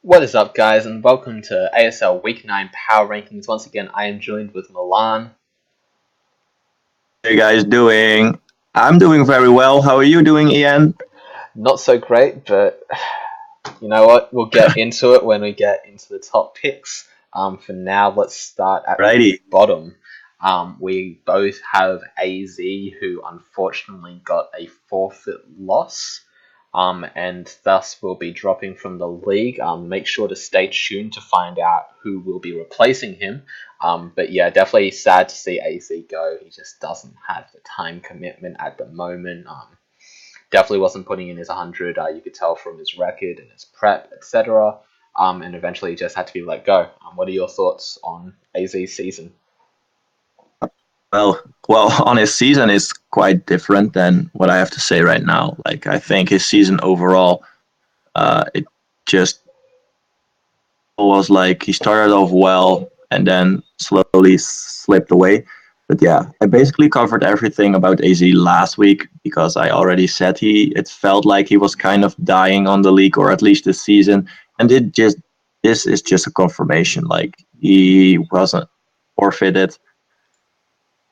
What is up, guys, and welcome to ASL Week 9 Power Rankings. Once again, I am joined with Milan. How you guys doing? I'm doing very well. How are you doing, Ian? Not so great, but you know what? We'll get into it when we get into the top picks. For now, let's start at Righty. the bottom. We both have AZ, who unfortunately got a forfeit loss. And thus will be dropping from the league. Make sure to stay tuned to find out who will be replacing him. But yeah, definitely sad to see AZ go. He just doesn't have the time commitment at the moment. Definitely wasn't putting in his 100. You could tell from his record and his prep, etc. And eventually just had to be let go. What are your thoughts on AZ's season? Well, on his season is quite different than what I have to say right now. Like, I think his season overall, it just was like he started off well and then slowly slipped away. But yeah, I basically covered everything about AZ last week because I already said it felt like he was kind of dying on the league, or at least this season. And this is just a confirmation. Like, he wasn't forfeited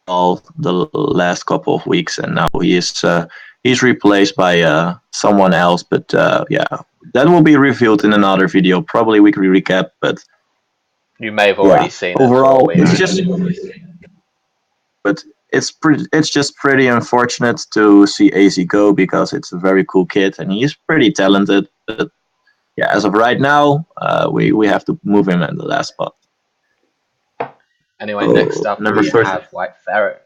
all the last couple of weeks, and now he's replaced by someone else. But yeah, that will be revealed in another video, probably weekly recap. But You may have already yeah, seen overall, it. it's just but it's just pretty unfortunate to see AZ go because it's a very cool kid and he's pretty talented. But yeah, as of right now, we have to move him in the last spot. Anyway, next up number we 30. have White Ferret,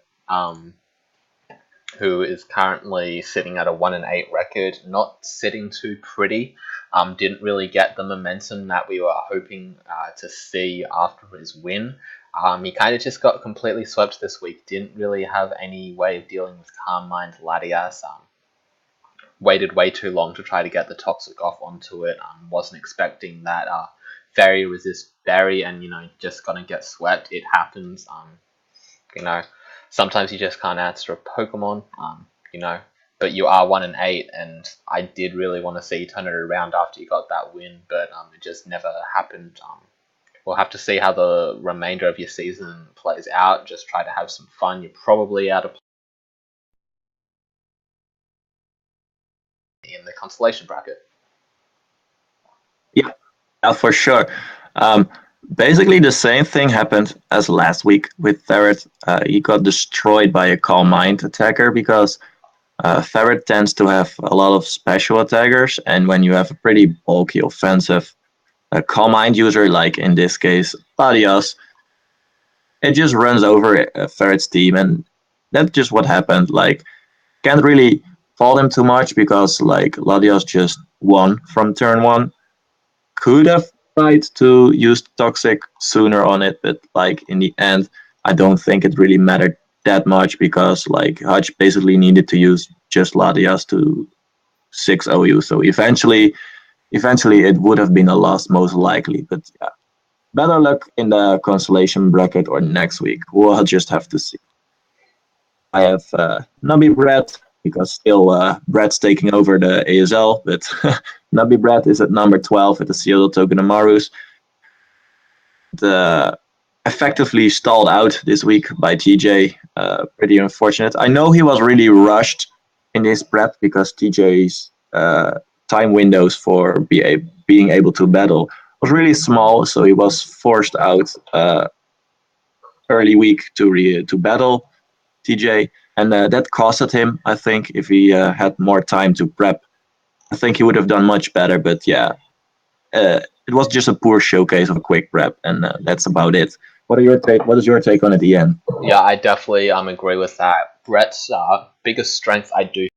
who is currently sitting at a 1-8 record, not sitting too pretty. Didn't really get the momentum that we were hoping to see after his win. He kind of just got completely swept this week. Didn't really have any way of dealing with Calm Mind Latias. Waited way too long to try to get the Toxic off onto it. Wasn't expecting that Fairy resist Berry and, just gonna get swept. It happens. Sometimes you just can't answer a Pokemon, but you are 1-8, and I did really want to see you turn it around after you got that win, but it just never happened. We'll have to see how the remainder of your season plays out. Just try to have some fun. You're probably out of in the constellation bracket. Yeah, for sure. Basically, the same thing happened as last week with Ferret. He got destroyed by a Calm Mind attacker because Ferret tends to have a lot of special attackers, and when you have a pretty bulky offensive Calm Mind user, like in this case Latias, it just runs over Ferret's team, and that's just what happened. Like, can't really fault him too much because like Latias just won from turn one. Could have tried to use Toxic sooner on it, but like in the end, I don't think it really mattered that much because like Hutch basically needed to use just Latias to 6-0 you. So eventually it would have been a loss most likely. But yeah, better luck in the consolation bracket or next week. We'll just have to see. I have Nubby Brad because still Brad's taking over the ASL, but Nubby Brad is at number 12 with the Seattle Togedemaru's. Effectively stalled out this week by TJ. Pretty unfortunate. I know he was really rushed in his prep because TJ's time windows for being able to battle was really small, so he was forced out early week to battle TJ, and that costed him. I think if he had more time to prep, I think he would have done much better. But yeah, it was just a poor showcase of a quick prep, and that's about it. What is your take on it, Ian? Yeah, I definitely agree with that. Brett's biggest strength, I do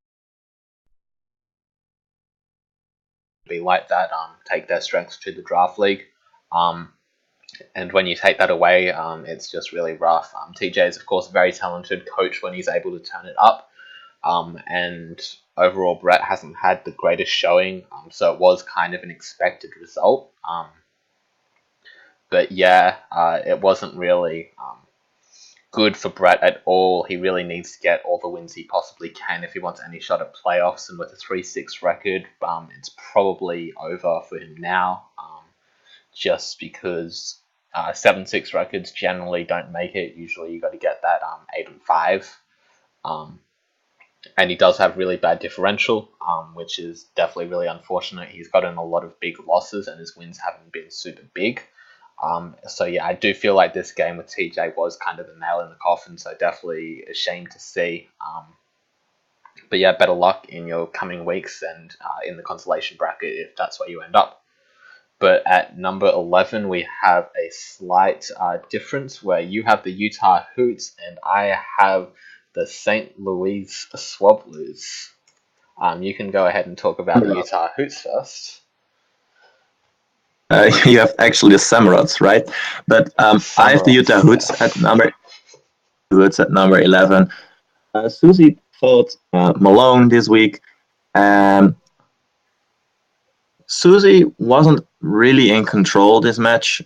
be like that. Take their strengths to the draft league. And when you take that away, it's just really rough. TJ is, of course, a very talented coach when he's able to turn it up. And overall, Brett hasn't had the greatest showing, so it was kind of an expected result. But yeah, it wasn't really good for Brett at all. He really needs to get all the wins he possibly can if he wants any shot at playoffs. And with a 3-6 record, it's probably over for him now. just because 7-6 records generally don't make it. Usually you got to get that 8-5. And he does have really bad differential, which is definitely really unfortunate. He's gotten a lot of big losses, and his wins haven't been super big. So yeah, I do feel like this game with TJ was kind of the nail in the coffin. So definitely a shame to see. But yeah, better luck in your coming weeks and in the consolation bracket if that's where you end up. But at number 11, we have a slight difference where you have the Utah Hoots and I have the St. Louis Swablues. You can go ahead and talk about the Utah Hoots first. You have actually the Samurots, right? But I have the Utah Samaras, Hoods yeah. at number 11. Susie fought Malone this week, and Susie wasn't really in control this match.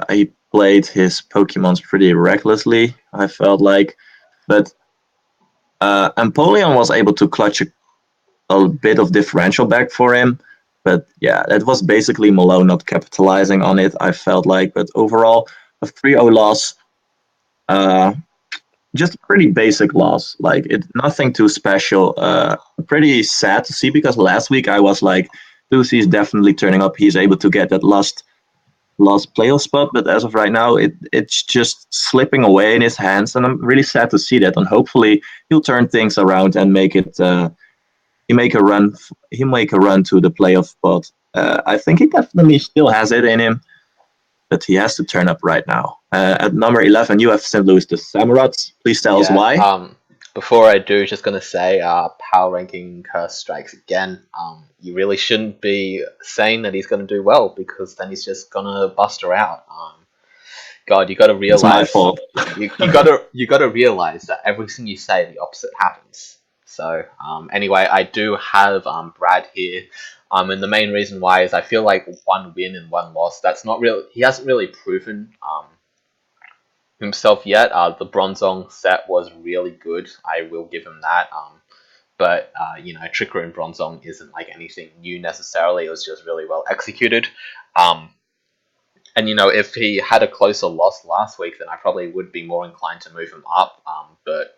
He played his Pokemons pretty recklessly, I felt like. But Empoleon was able to clutch a bit of differential back for him. But yeah, that was basically Malone not capitalizing on it, I felt like. But overall, a 3-0 loss. Uh, just a pretty basic loss. Like it, nothing too special. Pretty sad to see because last week I was like, Lucy's definitely turning up. He's able to get that last playoff spot, but as of right now, it's just slipping away in his hands, and I'm really sad to see that. And hopefully, he'll turn things around and make it. He make a run. He make a run to the playoff spot. I think he definitely still has it in him, but he has to turn up right now. At number 11, you have St. Louis the Samurots. Please tell us Yeah. why. Before I do, just gonna say, power ranking curse strikes again. You really shouldn't be saying that he's gonna do well because then he's just gonna bust her out. God, you got to It's my realize fault. you got to realize that everything you say, the opposite happens. So anyway, I do have Brad here. And the main reason why is I feel like one win and one loss. That's not real. He hasn't really proven himself yet. The Bronzong set was really good. I will give him that. But Trick Room Bronzong isn't like anything new necessarily. It was just really well executed. Um, and if he had a closer loss last week, then I probably would be more inclined to move him up. But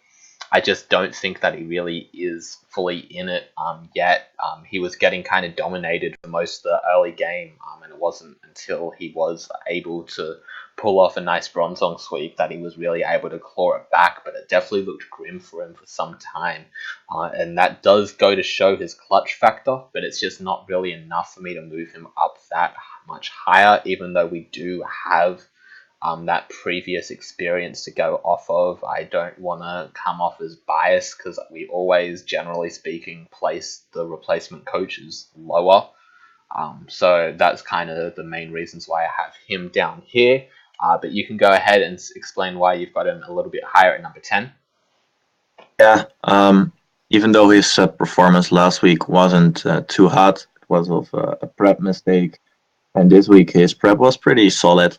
I just don't think that he really is fully in it yet. He was getting kind of dominated for most of the early game, and it wasn't until he was able to pull off a nice Bronzong sweep that he was really able to claw it back. But it definitely looked grim for him for some time, and that does go to show his clutch factor. But it's just not really enough for me to move him up that much higher, even though we do have that previous experience to go off of. I don't want to come off as biased because we always, generally speaking, place the replacement coaches lower. So that's kind of the main reasons why I have him down here. But you can go ahead and explain why you've got him a little bit higher at number 10. Yeah. Even though his performance last week wasn't too hot, it was of a prep mistake, and this week his prep was pretty solid.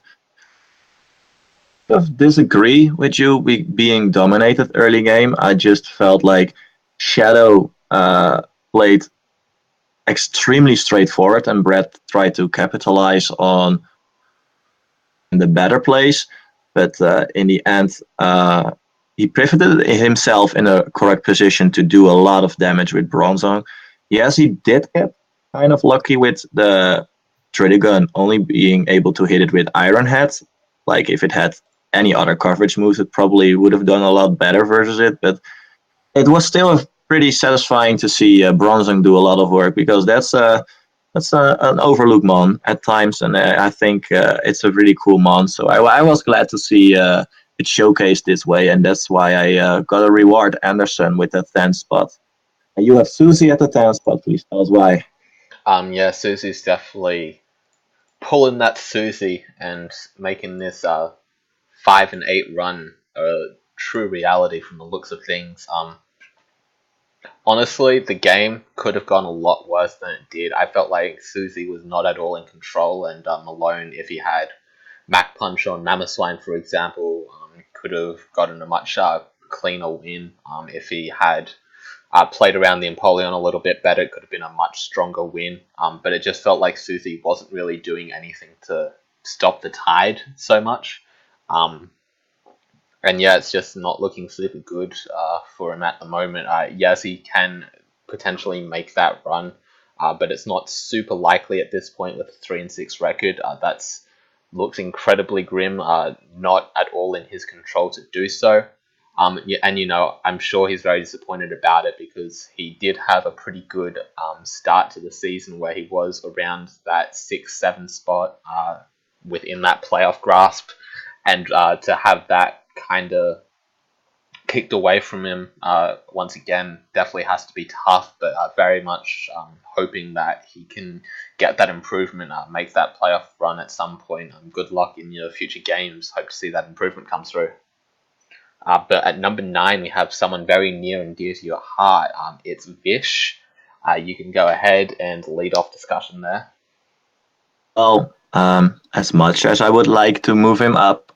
Of disagree with you being dominated early game. I just felt like Shadow played extremely straightforward, and Brett tried to capitalize on the better plays. But in the end, he pivoted himself in a correct position to do a lot of damage with Bronzong. Yes, he did get kind of lucky with the Tridigun only being able to hit it with Iron Head. Like if it had any other coverage moves, it probably would have done a lot better versus it. But it was still pretty satisfying to see Bronzong do a lot of work because that's an overlooked mon at times, and I think it's a really cool mon. So I was glad to see it showcased this way, and that's why I got to reward Anderson with that 10 spot. And you have Susie at the 10 spot. Please tell us why. Yeah, Susie's definitely pulling that Susie and making this 5-8 run a true reality from the looks of things. Honestly, the game could have gone a lot worse than it did. I felt like Susie was not at all in control, and Malone, if he had Mac Punch on Mamoswine, for example, could have gotten a much cleaner win. If he had played around the Empoleon a little bit better, it could have been a much stronger win. But it just felt like Susie wasn't really doing anything to stop the tide so much. Um, and yeah, it's just not looking super good for him at the moment. Yes, he can potentially make that run, but it's not super likely at this point with a 3-6 record. That's looks incredibly grim. Not at all in his control to do so. Yeah, and I'm sure he's very disappointed about it because he did have a pretty good start to the season where he was around that 6-7 spot within that playoff grasp, and to have that kind of kicked away from him once again definitely has to be tough, but very much hoping that he can get that improvement, make that playoff run at some point. Good luck in your future games. Hope to see that improvement come through. But at number 9, we have someone very near and dear to your heart. It's Vish. You can go ahead and lead off discussion there. Well, as much as I would like to move him up,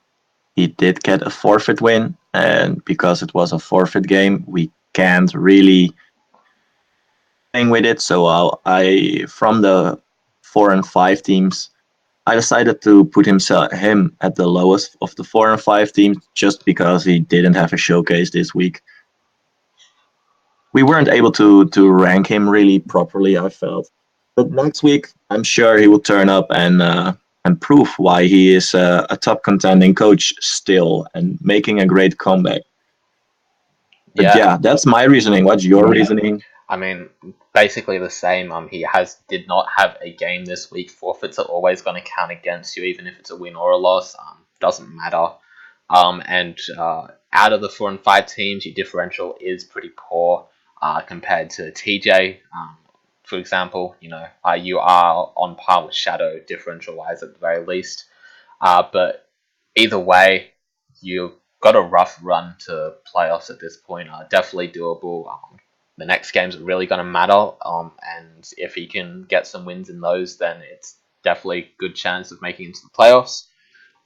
he did get a forfeit win, and because it was a forfeit game, we can't really hang with it. So I from the 4 and 5 teams, I decided to put him at the lowest of the 4 and 5 teams just because he didn't have a showcase this week. We weren't able to rank him really properly, I felt. But next week, I'm sure he will turn up and prove why he is a top contending coach still and making a great comeback. But Yeah, yeah, that's my reasoning. What's your reasoning? I mean, basically the same. He did not have a game this week. Forfeits are always going to count against you, even if it's a win or a loss. Doesn't matter. And out of the 4 and 5 teams, your differential is pretty poor compared to TJ. For example, you are on par with Shadow differential wise at the very least. But either way, you've got a rough run to playoffs at this point. Definitely doable. The next games are really going to matter. And if he can get some wins in those, then it's definitely a good chance of making it into the playoffs.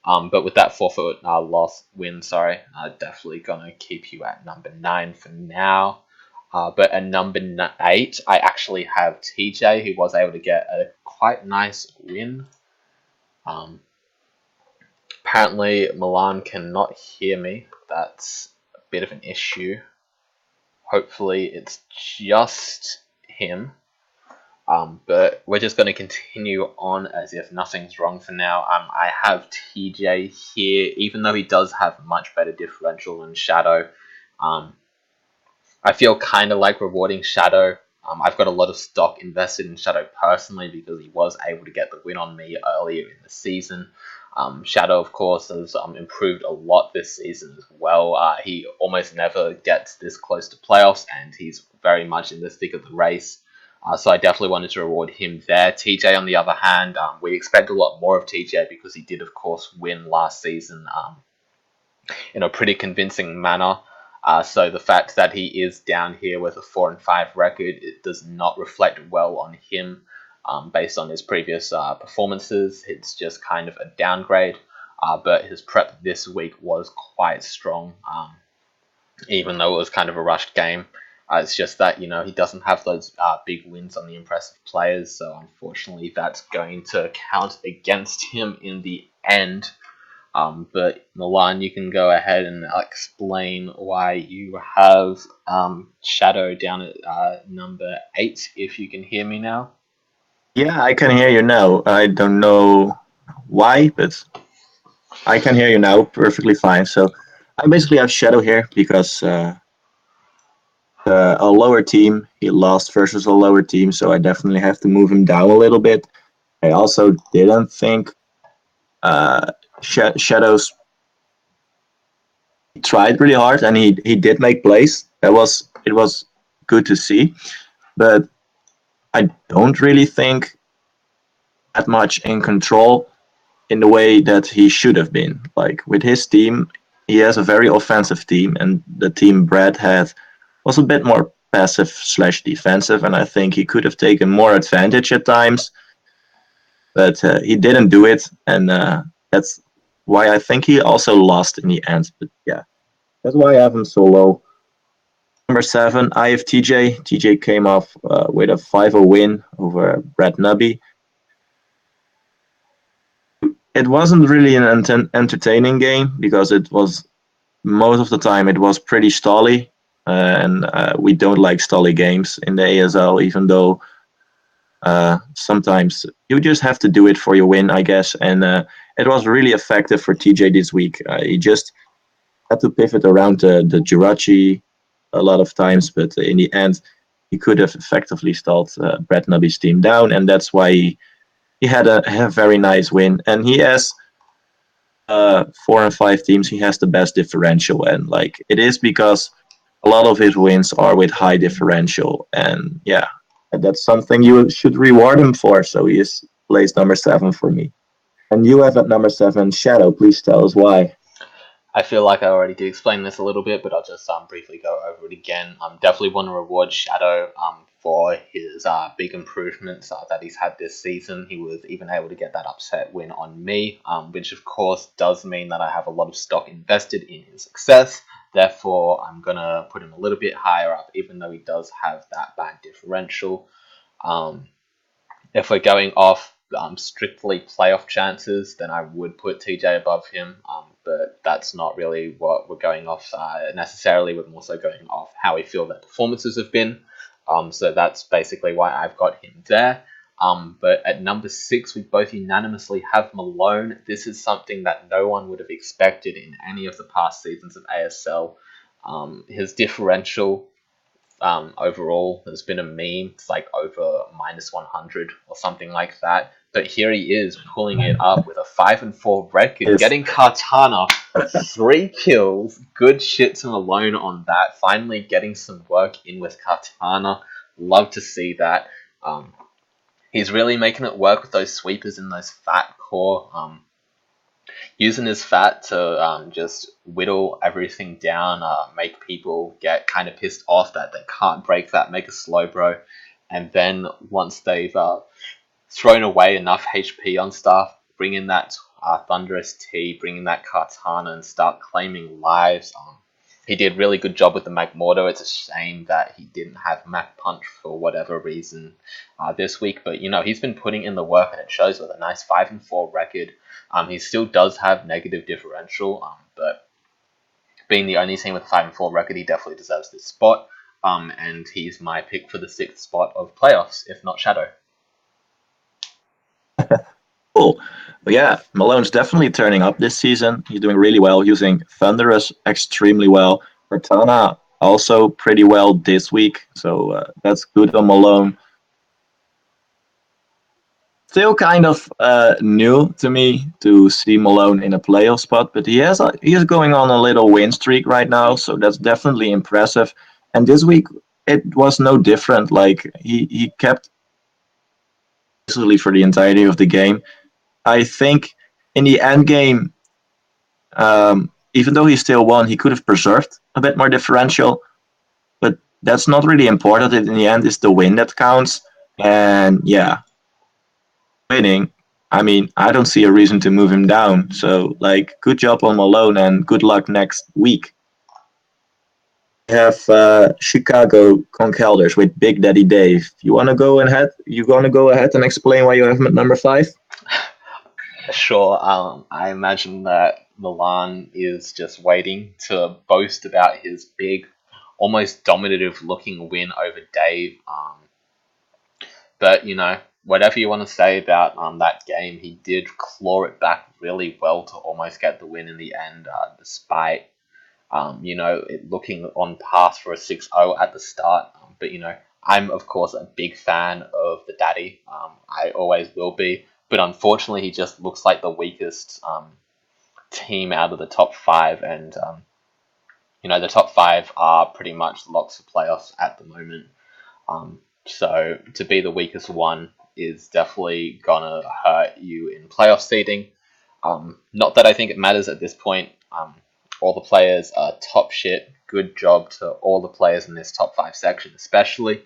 But with that forfeit loss win, definitely going to keep you at number 9 for now. But at number 8, I actually have TJ, who was able to get a quite nice win. Apparently, Milan cannot hear me. That's a bit of an issue. Hopefully, it's just him. But we're just going to continue on as if nothing's wrong for now. I have TJ here, even though he does have much better differential than Shadow. I feel kind of like rewarding Shadow. I've got a lot of stock invested in Shadow personally because he was able to get the win on me earlier in the season. Shadow, of course, has improved a lot this season as well. He almost never gets this close to playoffs, and he's very much in the thick of the race. So I definitely wanted to reward him there. TJ, on the other hand, we expect a lot more of TJ because he did, of course, win last season in a pretty convincing manner. So the fact that he is down here with a 4 and 5 record, it does not reflect well on him based on his previous performances. It's just kind of a downgrade. But his prep this week was quite strong, even though it was kind of a rushed game. It's just that, he doesn't have those big wins on the impressive players. So unfortunately, that's going to count against him in the end. But Milan, you can go ahead and explain why you have Shadow down at number 8, if you can hear me now. Yeah, I can hear you now. I don't know why, but I can hear you now perfectly fine. So I basically have Shadow here because a lower team, he lost versus a lower team, so I definitely have to move him down a little bit. I also didn't think Shadows tried really hard and he did make plays. It was good to see, but I don't really think that much in control in the way that he should have been. Like with his team, he has a very offensive team, and the team Brad had was a bit more passive slash defensive, and I think he could have taken more advantage at times, but he didn't do it, and that's why I think he also lost in the end. But yeah, that's why I have him so low. Number 7, I have TJ. TJ came off with a 5-0 win over Brad Nubby. it wasn't really an entertaining game because it was most of the time it was pretty stally, and we don't like stally games in the ASL, even though sometimes you just have to do it for your win, I guess. And it was really effective for TJ this week. He just had to pivot around the Jirachi a lot of times, but in the end, he could have effectively stalled Brett Nubby's team down, and that's why he had a very nice win. And he has 4 and 5 teams. He has the best differential, and like it is because a lot of his wins are with high differential, and yeah, that's something you should reward him for. So he is placed number 7 for me. And you have at number 7 Shadow. Please tell us why. I feel like I already did explain this a little bit, but I'll just briefly go over it again. Definitely want to reward Shadow for his big improvements that he's had this season. He was even able to get that upset win on me, which of course does mean that I have a lot of stock invested in his success. Therefore, I'm going to put him a little bit higher up, even though he does have that bad differential. Um, if we're going off strictly playoff chances, then I would put TJ above him. But that's not really what we're going off necessarily. We're also going off how we feel that performances have been. So that's basically why I've got him there. But at number 6, we both unanimously have Malone. This is something that no one would have expected in any of the past seasons of ASL. His differential overall has been a meme. It's like over -100 or something like that. But here he is pulling it up with a 5-4 record, Yes. getting Kartana 3 kills. Good shit to Malone on that. Finally getting some work in with Kartana. Love to see that. He's really making it work with those sweepers in those fat core. Using his fat to just whittle everything down, make people get kind of pissed off that they can't break that, make a slow bro, and then once they've thrown away enough HP on stuff, bring in that Thunderous T, bring in that Kartana and start claiming lives. He did really good job with the Magmorto. It's a shame that he didn't have Mac Punch for whatever reason this week, but he's been putting in the work and it shows with a nice 5-4 record. He still does have negative differential, but being the only team with a 5-4 record, he definitely deserves this spot. And he's my pick for the 6th spot of playoffs, if not Shadow. Cool. But yeah, Malone's definitely turning up this season. He's doing really well, using Thunderous extremely well. Cortana also pretty well this week, so that's good on Malone. Still kind of new to me to see Malone in a playoff spot, but he is going on a little win streak right now, so that's definitely impressive. And this week it was no different. Like he kept basically for the entirety of the game. I think in the end game, even though he still won, he could have preserved a bit more differential, but that's not really important. In the end, it's the win that counts. And yeah, winning. I mean, I don't see a reason to move him down. So, like, good job on Malone and good luck next week. We have Chicago Conkelders with Big Daddy Dave. You want to go ahead? You want to go ahead and explain why you have him at number 5? Sure, I imagine that Milan is just waiting to boast about his big, almost dominative looking win over Dave. But whatever you want to say about that game, he did claw it back really well to almost get the win in the end, despite it looking on path for a 6-0 at the start. But I'm of course a big fan of the Daddy. I always will be. But unfortunately, he just looks like the weakest team out of the top 5, and the top 5 are pretty much locked for playoffs at the moment. So to be the weakest one is definitely gonna hurt you in playoff seeding. Not that I think it matters at this point. All the players are top shit. Good job to all the players in this top 5 section, especially.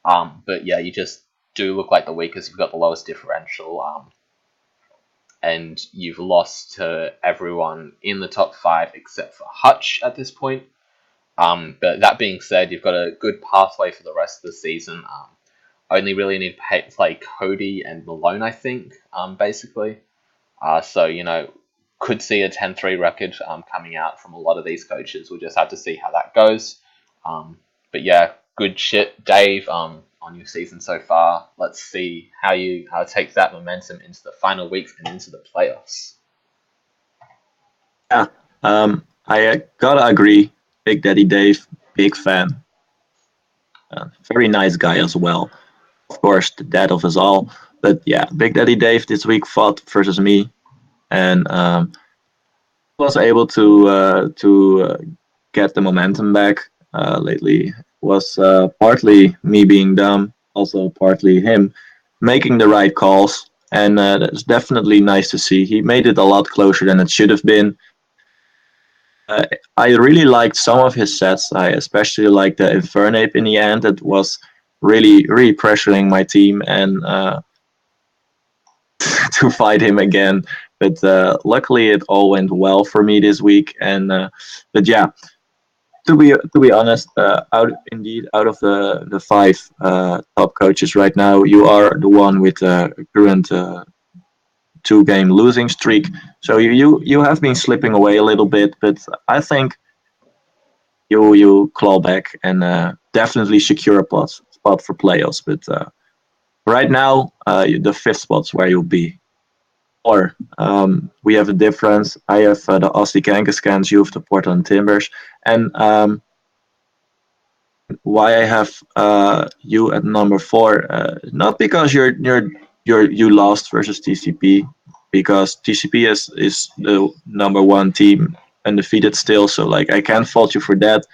But yeah, you just do look like the weakest. You've got the lowest differential. And you've lost to everyone in the top 5 except for Hutch at this point. But that being said, you've got a good pathway for the rest of the season. Only really need to play Cody and Malone, I think, basically. So, could see a 10-3 record coming out from a lot of these coaches. We'll just have to see how that goes. But yeah, good shit, Dave, on your season so far. Let's see how you take that momentum into the final weeks and into the playoffs. Yeah, I gotta agree. Big Daddy Dave, big fan. Very nice guy as well. Of course, the dad of us all. But yeah, Big Daddy Dave this week fought versus me, and was able to get the momentum back. Lately was partly me being dumb, also partly him making the right calls, and that's definitely nice to see. He made it a lot closer than it should have been. Uh, I really liked some of his sets. I especially liked the Infernape in the end. It was really pressuring my team and to fight him again. But luckily, it all went well for me this week. And but yeah, to be honest, out of the five top coaches right now, you are the one with current 2 game losing streak. So you have been slipping away a little bit, but I think you claw back and definitely secure a spot for playoffs. But right now, the fifth spot's where you'll be. Or we have a difference. I have the Aussie Kangaskans, you have the Portland Timbers, and why I have you at number 4. Not because you lost versus TCP, because TCP is the number 1 team undefeated still. So like I can't fault you for that.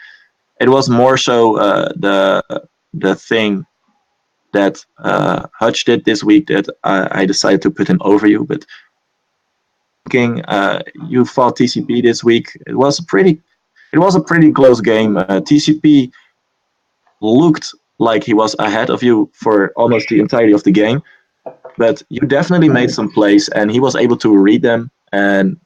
It was more so the thing that Hutch did this week that I decided to put him over you. But thinking you fought TCP this week, it was a pretty close game. TCP looked like he was ahead of you for almost the entirety of the game, but you definitely made some plays, and he was able to read them, and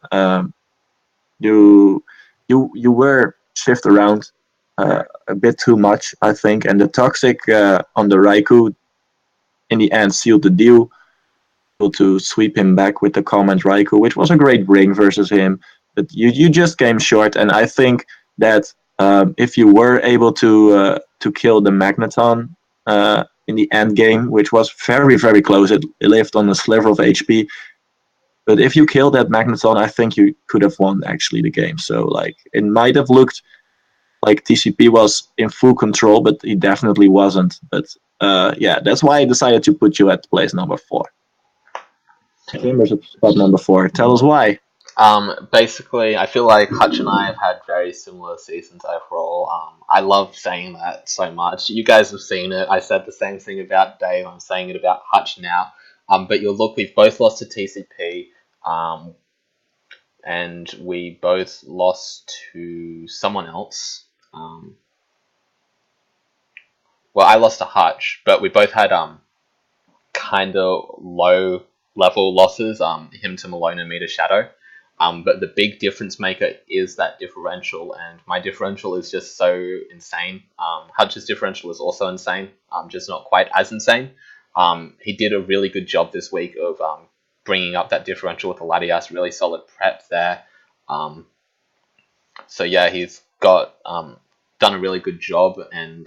you you were shift around a bit too much, I think, and the toxic on the Raikou in the end sealed the deal. Able to sweep him back with the comment Raikou, which was a great bring versus him, but you just came short, and I think that if you were able to kill the Magneton in the end game, which was very close, it lived on a sliver of HP. But if you killed that Magneton, I think you could have won actually the game. So like it might have looked like TCP was in full control, but he definitely wasn't. But yeah, that's why I decided to put you at place number 4. Timbers at spot number 4. Tell us why. Basically, I feel like Hutch and I have had very similar seasons overall. I love saying that so much. You guys have seen it. I said the same thing about Dave. I'm saying it about Hutch now. But you'll look, we've both lost to TCP, and we both lost to someone else. Well, I lost to Hutch, but we both had kind of low level losses. Him to Malone and me to Shadow. But the big difference maker is that differential, and my differential is just so insane. Hutch's differential is also insane, just not quite as insane. He did a really good job this week of bringing up that differential with the Latias, really solid prep there. So yeah, he's got done a really good job, and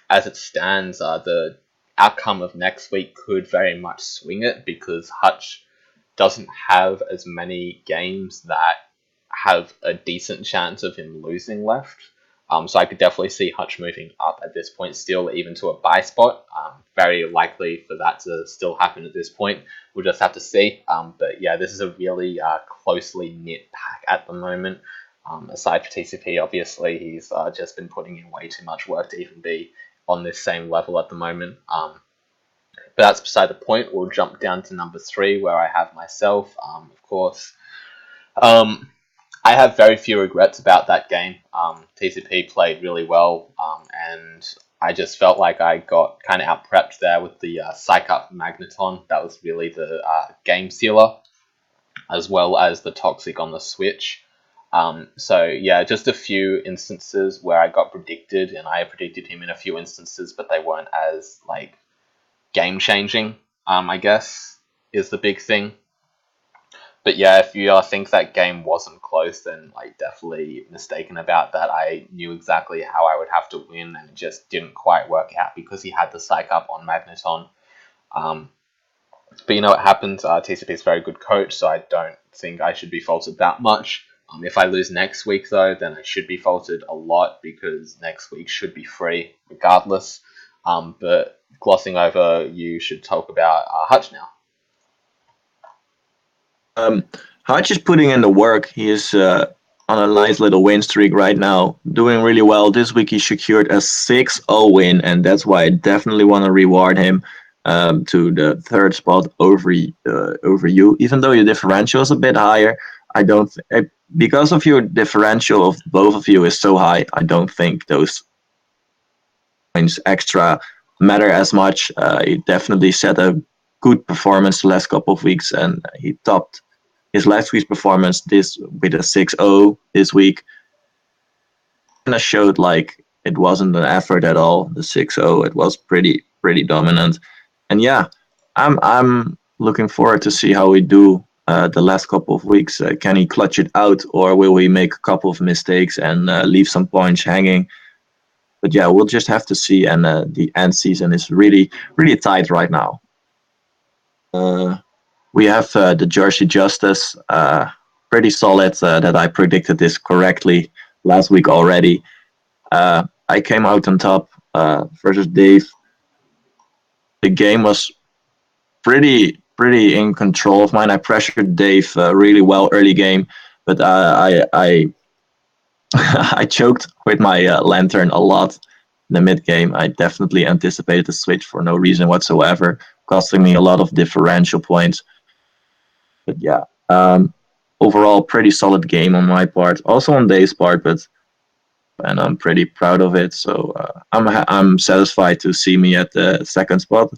as it stands, the outcome of next week could very much swing it because Hutch doesn't have as many games that have a decent chance of him losing left. So I could definitely see Hutch moving up at this point still, even to a buy spot. Very likely for that to still happen at this point. We'll just have to see. But yeah, this is a really closely knit pack at the moment. Aside from TCP, obviously, he's just been putting in way too much work to even be on this same level at the moment. But that's beside the point. We'll jump down to number 3, where I have myself, of course. I have very few regrets about that game. TCP played really well, and I just felt like I got kind of out-prepped there with the Psych Up Magneton. That was really the game sealer, as well as the Toxic on the Switch. So yeah, just a few instances where I got predicted, and I predicted him in a few instances, but they weren't as game changing, I guess, is the big thing. But yeah, if you think that game wasn't close, then like definitely mistaken about that. I knew exactly how I would have to win, and it just didn't quite work out because he had the psych up on Magneton. Um, but you know what happens? TCP is a very good coach, so I don't think I should be faulted that much. If I lose next week, though, then I should be faulted a lot because next week should be free regardless. But glossing over, you should talk about Hutch now. Um, Hodge is putting in the work. He is on a nice little win streak right now, doing really well. This week he secured a 6-0 win, and that's why I definitely want to reward him to the third spot over you. Even though your differential is a bit higher, I don't because of your differential of both of you is so high. I don't think those points extra matter as much. He definitely set a good performance the last couple of weeks, and he topped his last week's performance this with a 6-0 this week. And I showed like it wasn't an effort at all. The 6-0, it was pretty dominant. And yeah, I'm looking forward to see how we do the last couple of weeks. Can he clutch it out, or will we make a couple of mistakes and leave some points hanging? But yeah, we'll just have to see. And the end season is really tight right now. We have the Jersey Justice, pretty solid that I predicted this correctly last week already. I came out on top versus Dave. The game was pretty in control of mine. I pressured Dave really well early game, but I I choked with my lantern a lot in the mid game. I definitely anticipated the switch for no reason whatsoever, costing me a lot of differential points. But yeah, overall pretty solid game on my part, also on Dave's part, and I'm pretty proud of it. So I'm satisfied to see me at the second spot.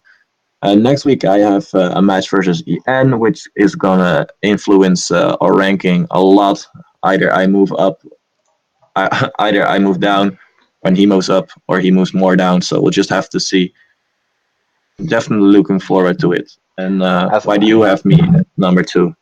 Next week I have a match versus EN, which is gonna influence our ranking a lot. Either I move up, either I move down when he moves up, or he moves more down. So we'll just have to see. Definitely looking forward to it. And As why am do I. you have me at number two?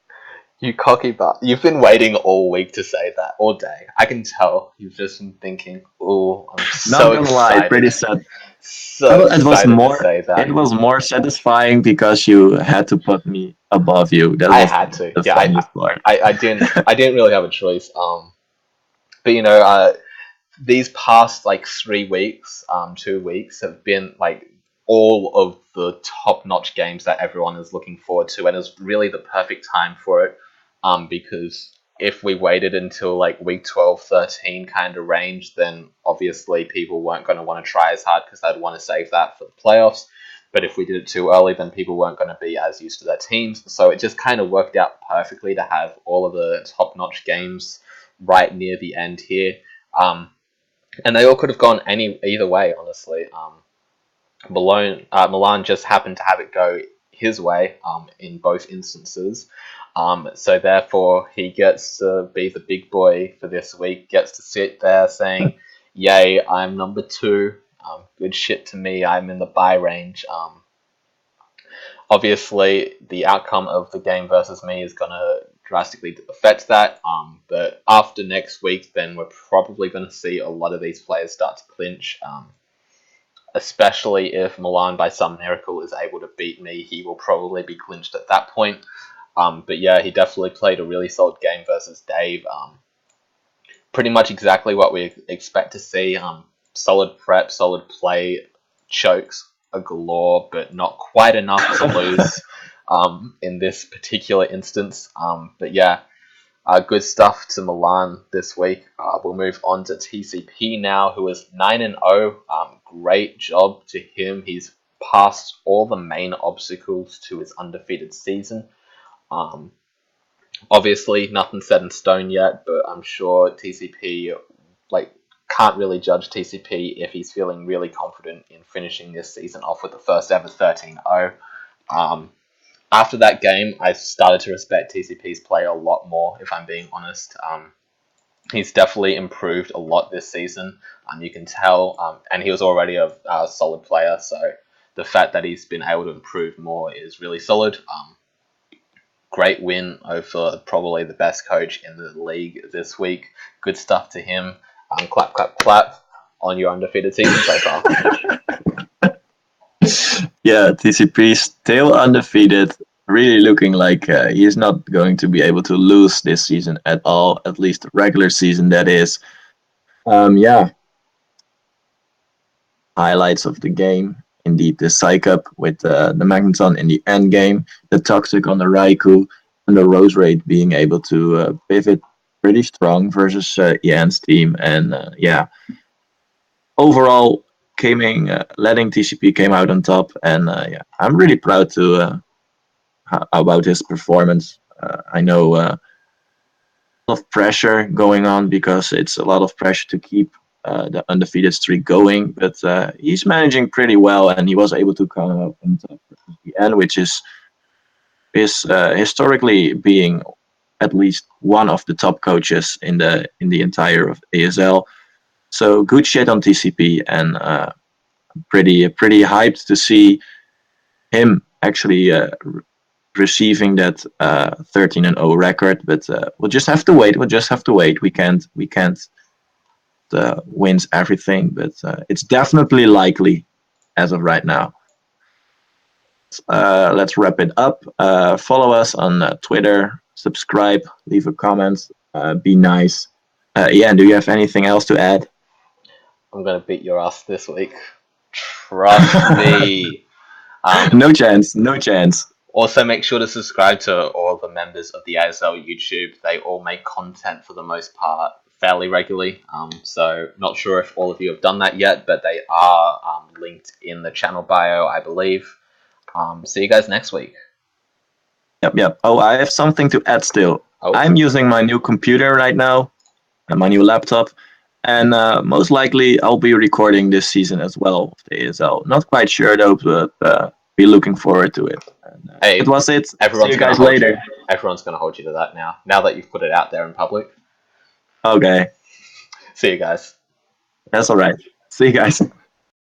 You cocky butt. You've been waiting all week to say that, all day. I can tell. You've just been thinking, oh, I'm Not so gonna lie, excited. pretty sad. So It was excited to more. say It that. was more satisfying because you had to put me above you. That I was had to. the Yeah, funniest part. I didn't really have a choice. But these past like 3 weeks, 2 weeks have been like all of the top-notch games that everyone is looking forward to, and it's really the perfect time for it. Because if we waited until like week 12, 13 kind of range, then obviously people weren't going to want to try as hard because they'd want to save that for the playoffs. But if we did it too early, then people weren't going to be as used to their teams. So it just kind of worked out perfectly to have all of the top-notch games right near the end here. Um, and they all could have gone either way, honestly. Milan just happened to have it go his way in both instances. So therefore, he gets to be the big boy for this week. Gets to sit there saying, "Yay, I'm number two. Good shit to me. I'm in the buy range." Obviously, the outcome of the game versus me is gonna drastically affect that. But after next week, then we're probably going to see a lot of these players start to clinch. Especially if Milan, by some miracle, is able to beat me, he will probably be clinched at that point. But yeah, he definitely played a really solid game versus Dave. Pretty much exactly what we expect to see. Solid prep, solid play, chokes a galore, but not quite enough to lose in this particular instance. But yeah, good stuff to Milan this week. We'll move on to TCP now, who is 9-0. Great job to him. He's passed all the main obstacles to his undefeated season. Um, Obviously, nothing set in stone yet, but I'm sure TCP like can't really judge TCP if he's feeling really confident in finishing this season off with the first ever 13-0. Um, After that game, I started to respect TCP's play a lot more, if I'm being honest. He's definitely improved a lot this season. You can tell, and he was already a solid player, so the fact that he's been able to improve more is really solid. great win over probably the best coach in the league this week. Good stuff to him. Clap, clap, clap on your undefeated season so far. Yeah, TCP still undefeated. Really looking like he's not going to be able to lose this season at all. At least the regular season, that is. Yeah, highlights of the game. Indeed, the Psych Up with the Magneton in the end game, the Toxic on the Raikou, and the Rose Raid being able to pivot pretty strong versus Ian's team. And yeah, overall, letting TCP came out on top. And yeah, I'm really proud to about his performance. I know of pressure going on because it's a lot of pressure to keep the undefeated streak going. But he's managing pretty well, and he was able to come up on top at the end, which is historically being at least one of the top coaches in the entire of ASL. So good shit on TCP, and pretty hyped to see him actually receiving that 13-0 record. But we'll just have to wait. We'll just have to wait. We can't wins everything, but it's definitely likely as of right now. Let's wrap it up. Follow us on Twitter, subscribe, leave a comment, be nice. Yeah, do you have anything else to add? I'm going to beat your ass this week. Trust me. No chance, no chance. Also, make sure to subscribe to all the members of the ASL YouTube. They all make content for the most part fairly regularly. So, not sure if all of you have done that yet, but they are linked in the channel bio, I believe. See you guys next week. Yep. Oh, I have something to add still. Oh. I'm using my new computer right now, and my new laptop, and most likely I'll be recording this season as well of the ASL. Not quite sure though, but be looking forward to it. And, hey, it was it. Everyone's See you guys later. Everyone's going to hold you to that now that you've put it out there in public. Okay. See you guys. That's all right. See you guys.